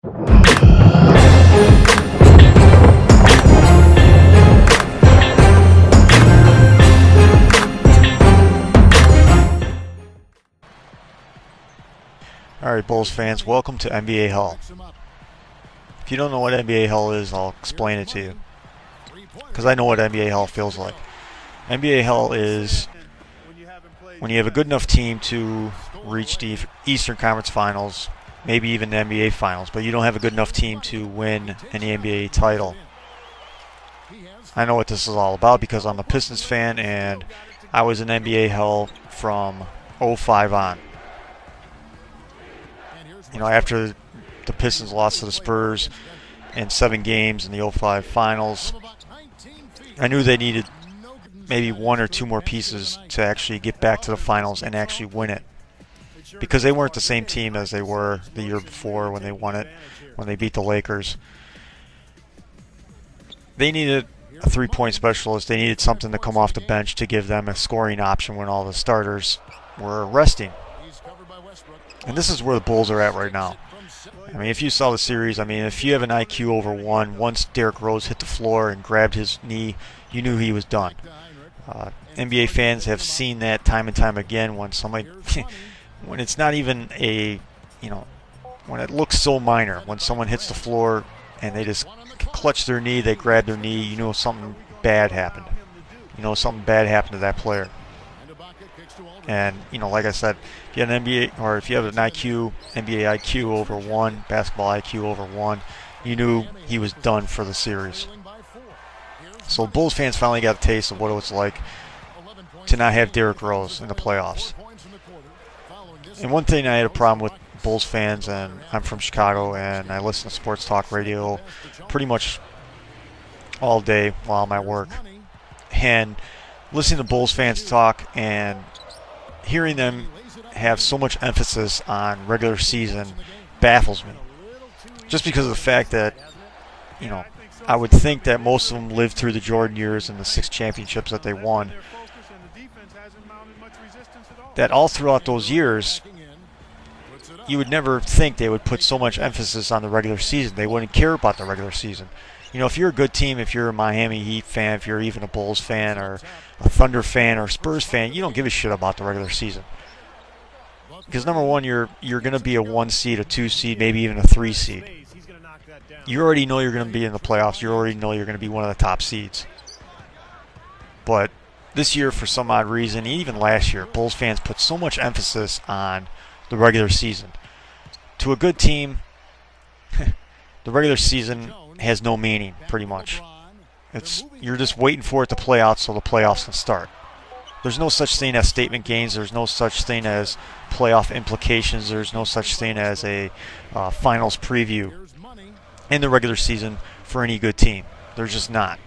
Alright, Bulls fans, welcome to NBA Hell. If you don't know what NBA Hell is, I'll explain it to you, because I know what NBA Hell feels like. NBA Hell is when you have a good enough team to reach the Eastern Conference Finals, maybe even the NBA Finals, but you don't have a good enough team to win an NBA title. I know what this is all about because I'm a Pistons fan, and I was in NBA Hell from 05 on. You know, after the Pistons lost to the Spurs in 7 games in the 05 Finals, I knew they needed maybe 1 or 2 more pieces to actually get back to the Finals and actually win it. Because they weren't the same team as they were the year before when they won it, when they beat the Lakers. They needed a 3-point specialist. They needed something to come off the bench to give them a scoring option when all the starters were resting. And this is where the Bulls are at right now. I mean, if you saw the series, I mean, if you have an IQ over 1, once Derrick Rose hit the floor and grabbed his knee, you knew he was done. NBA fans have seen that time and time again when somebody, when it's not even a, when it looks so minor, when someone hits the floor and they just clutch their knee, they grab their knee, you know something bad happened. You know something bad happened to that player. And, like I said, if you have an NBA, or if you have an IQ, NBA IQ over 1, basketball IQ over 1, you knew he was done for the series. So Bulls fans finally got a taste of what it was like to not have Derrick Rose in the playoffs. And one thing I had a problem with Bulls fans, and I'm from Chicago, and I listen to sports talk radio pretty much all day while I'm at work. And listening to Bulls fans talk and hearing them have so much emphasis on regular season baffles me. Just because of the fact that, I would think that most of them lived through the Jordan years and the 6 championships that they won. That all throughout those years, you would never think they would put so much emphasis on the regular season. They wouldn't care about the regular season. If you're a good team, if you're a Miami Heat fan, if you're even a Bulls fan or a Thunder fan or a Spurs fan, you don't give a shit about the regular season. Because number one, you're going to be a 1 seed, a 2 seed, maybe even a 3 seed. You already know you're going to be in the playoffs. You already know you're going to be one of the top seeds. But this year, for some odd reason, even last year, Bulls fans put so much emphasis on the regular season. To a good team, the regular season has no meaning, pretty much. You're just waiting for it to play out so the playoffs can start. There's no such thing as statement games. There's no such thing as playoff implications. There's no such thing as a finals preview in the regular season for any good team. There's just not.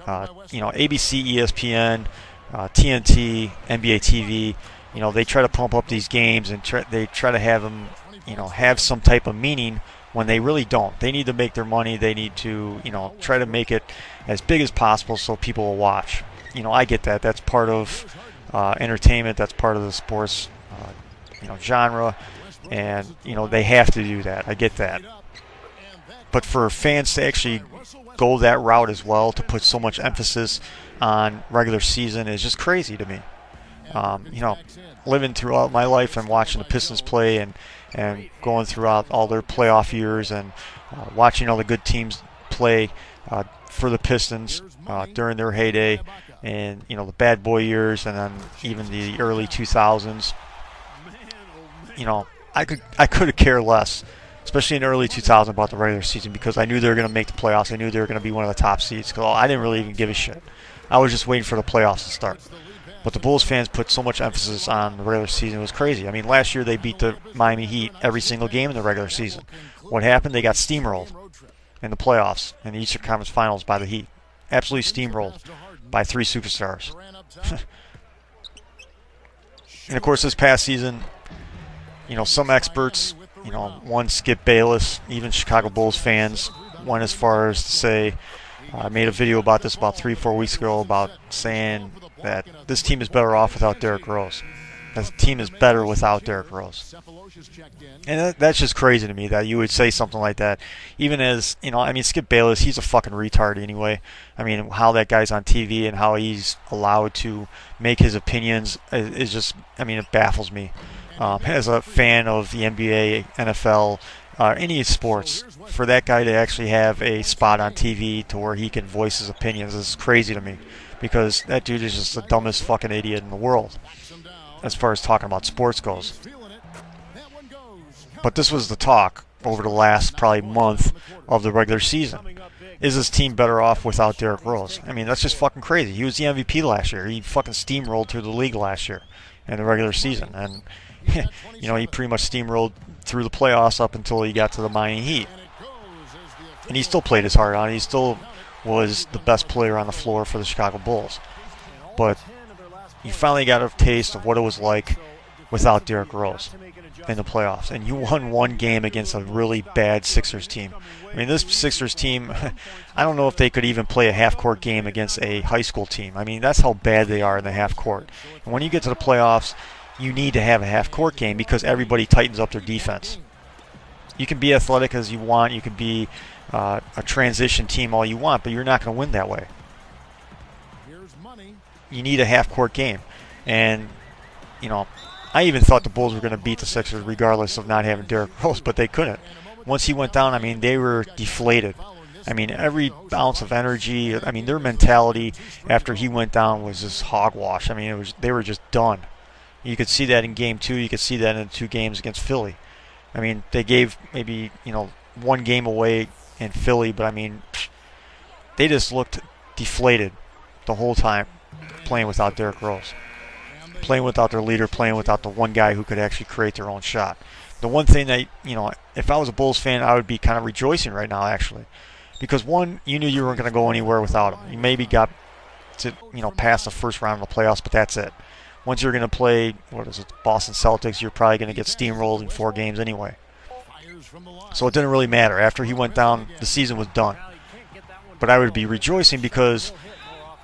ABC, ESPN, TNT, NBA TV, they try to pump up these games and they try to have them, have some type of meaning when they really don't. They need to make their money. They need to, try to make it as big as possible so people will watch. I get that. That's part of entertainment. That's part of the sports, genre, and they have to do that. I get that. But for fans to actually go that route as well, to put so much emphasis on regular season, is just crazy to me. Living throughout my life and watching the Pistons play and going throughout all their playoff years and watching all the good teams play for the Pistons during their heyday, and the bad boy years, and then even the early 2000s. I could care less, especially in the early 2000s, about the regular season, because I knew they were going to make the playoffs. I knew they were going to be one of the top seeds. Because I didn't really even give a shit. I was just waiting for the playoffs to start. But the Bulls fans put so much emphasis on the regular season. It was crazy. I mean, last year they beat the Miami Heat every single game in the regular season. What happened? They got steamrolled in the playoffs, in the Eastern Conference Finals, by the Heat. Absolutely steamrolled by 3 superstars. And of course, this past season, some experts, one Skip Bayless, even Chicago Bulls fans went as far as to say, I made a video about this about 3-4 weeks ago, about saying that this team is better off without Derrick Rose. The team is better without Derrick Rose. And that's just crazy to me that you would say something like that. Even as, I mean, Skip Bayless, he's a fucking retard anyway. I mean, how that guy's on TV and how he's allowed to make his opinions is just, I mean, it baffles me. As a fan of the NBA, NFL, any sports, for that guy to actually have a spot on TV to where he can voice his opinions is crazy to me. Because that dude is just the dumbest fucking idiot in the world, as far as talking about sports goes. But this was the talk over the last probably month of the regular season. Is this team better off without Derrick Rose? I mean, that's just fucking crazy. He was the MVP last year. He fucking steamrolled through the league last year in the regular season. And, he pretty much steamrolled through the playoffs up until he got to the Miami Heat. And he still played his heart out. He still was the best player on the floor for the Chicago Bulls. But you finally got a taste of what it was like without Derrick Rose in the playoffs. And you won one game against a really bad Sixers team. I mean, this Sixers team, I don't know if they could even play a half-court game against a high school team. I mean, that's how bad they are in the half-court. And when you get to the playoffs, you need to have a half-court game because everybody tightens up their defense. You can be athletic as you want. You can be a transition team all you want, but you're not going to win that way. You need a half-court game. And, I even thought the Bulls were going to beat the Sixers regardless of not having Derrick Rose, but they couldn't. Once he went down, I mean, they were deflated. I mean, every ounce of energy, I mean, their mentality after he went down was just hogwash. I mean, they were just done. You could see that in Game 2. You could see that in the 2 games against Philly. I mean, they gave maybe, one game away in Philly, but I mean, they just looked deflated the whole time playing without Derrick Rose. Playing without their leader, playing without the one guy who could actually create their own shot. The one thing that, if I was a Bulls fan, I would be kind of rejoicing right now, actually. Because, one, you knew you weren't going to go anywhere without him. You maybe got to, past the first round of the playoffs, but that's it. Once you're going to play, Boston Celtics, you're probably going to get steamrolled in 4 games anyway. So it didn't really matter. After he went down, the season was done. But I would be rejoicing because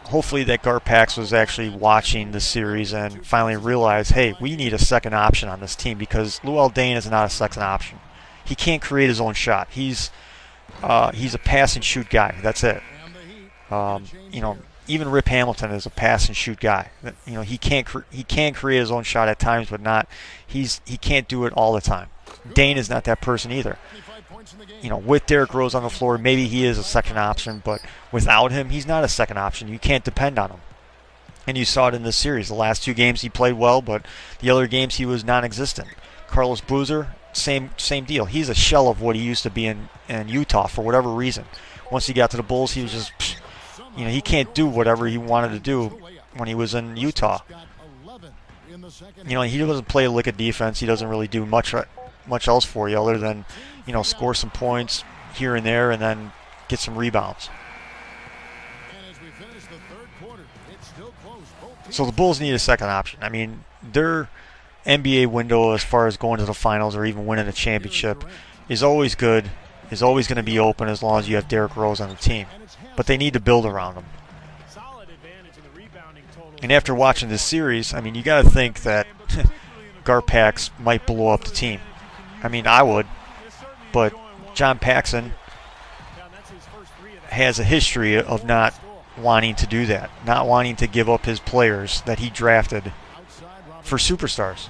hopefully that Garpax was actually watching the series and finally realized, hey, we need a second option on this team because Luol Deng is not a second option. He can't create his own shot. He's a pass and shoot guy. That's it. Even Rip Hamilton is a pass and shoot guy. He can create his own shot at times, but he can't do it all the time. Dane is not that person either. With Derrick Rose on the floor, maybe he is a second option, but without him, he's not a second option. You can't depend on him. And you saw it in this series. The last 2 games he played well, but the other games he was non-existent. Carlos Boozer, same deal. He's a shell of what he used to be in Utah for whatever reason. Once he got to the Bulls, he was just, he can't do whatever he wanted to do when he was in Utah. He doesn't play a lick of defense. He doesn't really do much else for you other than, score some points here and there and then get some rebounds. So the Bulls need a second option. I mean, their NBA window as far as going to the finals or even winning a championship is always good, is always going to be open as long as you have Derrick Rose on the team. But they need to build around him. And after watching this series, I mean, you got to think that Garpax might blow up the team. I mean, I would. But John Paxson has a history of not wanting to do that, not wanting to give up his players that he drafted for superstars.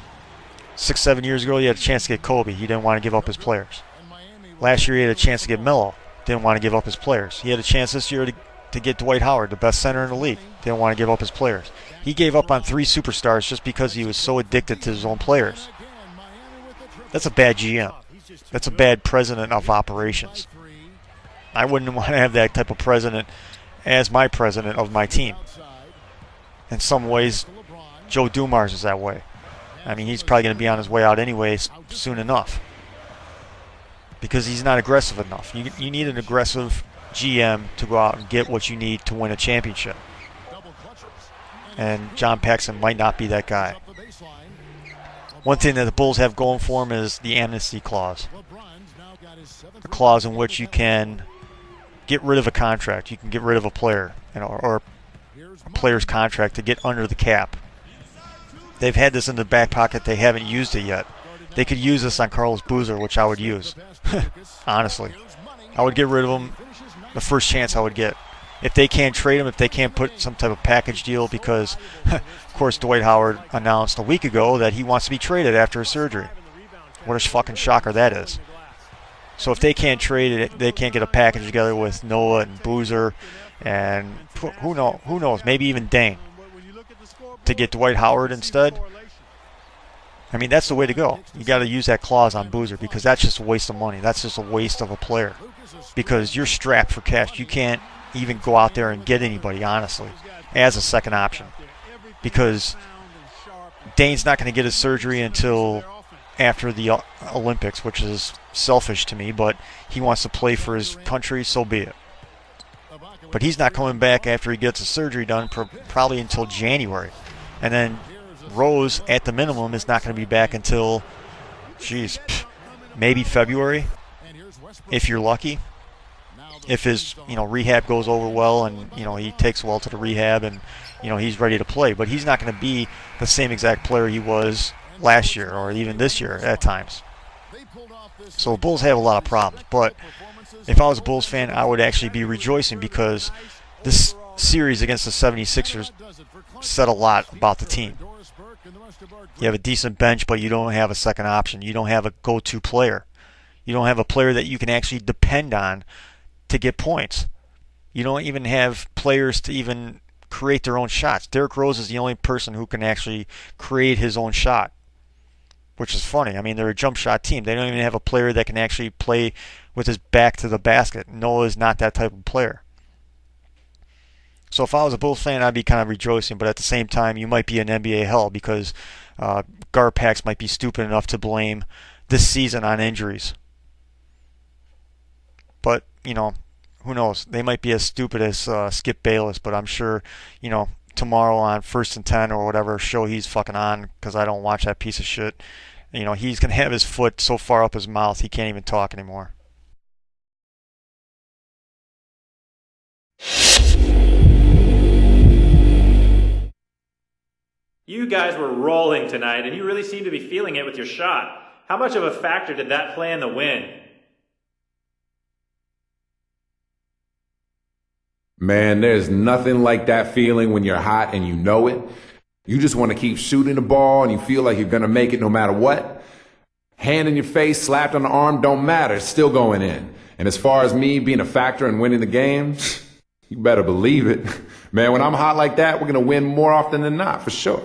6-7 years ago, he had a chance to get Kobe. He didn't want to give up his players. Last year, he had a chance to get Melo. Didn't want to give up his players. He had a chance this year to get Dwight Howard, the best center in the league. Didn't want to give up his players. He gave up on 3 superstars just because he was so addicted to his own players. That's a bad GM. That's a bad president of operations. I wouldn't want to have that type of president as my president of my team. In some ways, Joe Dumars is that way. I mean, he's probably going to be on his way out anyways soon enough. Because he's not aggressive enough. You need an aggressive GM to go out and get what you need to win a championship. And John Paxson might not be that guy. One thing that the Bulls have going for them is the amnesty clause. A clause in which you can get rid of a contract. You can get rid of a player, or a player's contract to get under the cap. they've had this in the back pocket. They haven't used it yet. They could use this on Carlos Boozer, which I would use. Honestly. I would get rid of him the first chance I would get. If they can't trade him, if they can't put some type of package deal, because, of course, Dwight Howard announced a week ago that he wants to be traded after his surgery. What a fucking shocker that is. So if they can't trade it, they can't get a package together with Noah and Boozer and who knows, maybe even Dane to get Dwight Howard instead. I mean, that's the way to go. You got to use that clause on Boozer because that's just a waste of money. That's just a waste of a player because you're strapped for cash. You can't even go out there and get anybody, honestly, as a second option because Dane's not going to get his surgery until after the Olympics, which is selfish to me, but he wants to play for his country, so be it. But he's not coming back after he gets his surgery done probably until January. And then Rose, at the minimum, is not going to be back until, maybe February, if you're lucky. If his, rehab goes over well and, he takes well to the rehab and, he's ready to play. But he's not going to be the same exact player he was last year or even this year at times. So the Bulls have a lot of problems. But if I was a Bulls fan, I would actually be rejoicing because this series against the 76ers said a lot about the team. You have a decent bench, but you don't have a second option. You don't have a go-to player. You don't have a player that you can actually depend on to get points. You don't even have players to even create their own shots. Derrick Rose is the only person who can actually create his own shot, which is funny. I mean, they're a jump shot team. They don't even have a player that can actually play with his back to the basket. Noah is not that type of player. So if I was a Bulls fan, I'd be kind of rejoicing, but at the same time, you might be in NBA hell because Garpax might be stupid enough to blame this season on injuries. But, who knows? They might be as stupid as Skip Bayless, but I'm sure, tomorrow on First and 10 or whatever show he's fucking on, because I don't watch that piece of shit, he's going to have his foot so far up his mouth he can't even talk anymore. You guys were rolling tonight, and you really seemed to be feeling it with your shot. How much of a factor did that play in the win? Man, there's nothing like that feeling when you're hot and you know it. You just want to keep shooting the ball and you feel like you're going to make it no matter what. Hand in your face, slapped on the arm, don't matter. It's still going in. And as far as me being a factor in winning the game, you better believe it. Man, when I'm hot like that, we're going to win more often than not, for sure.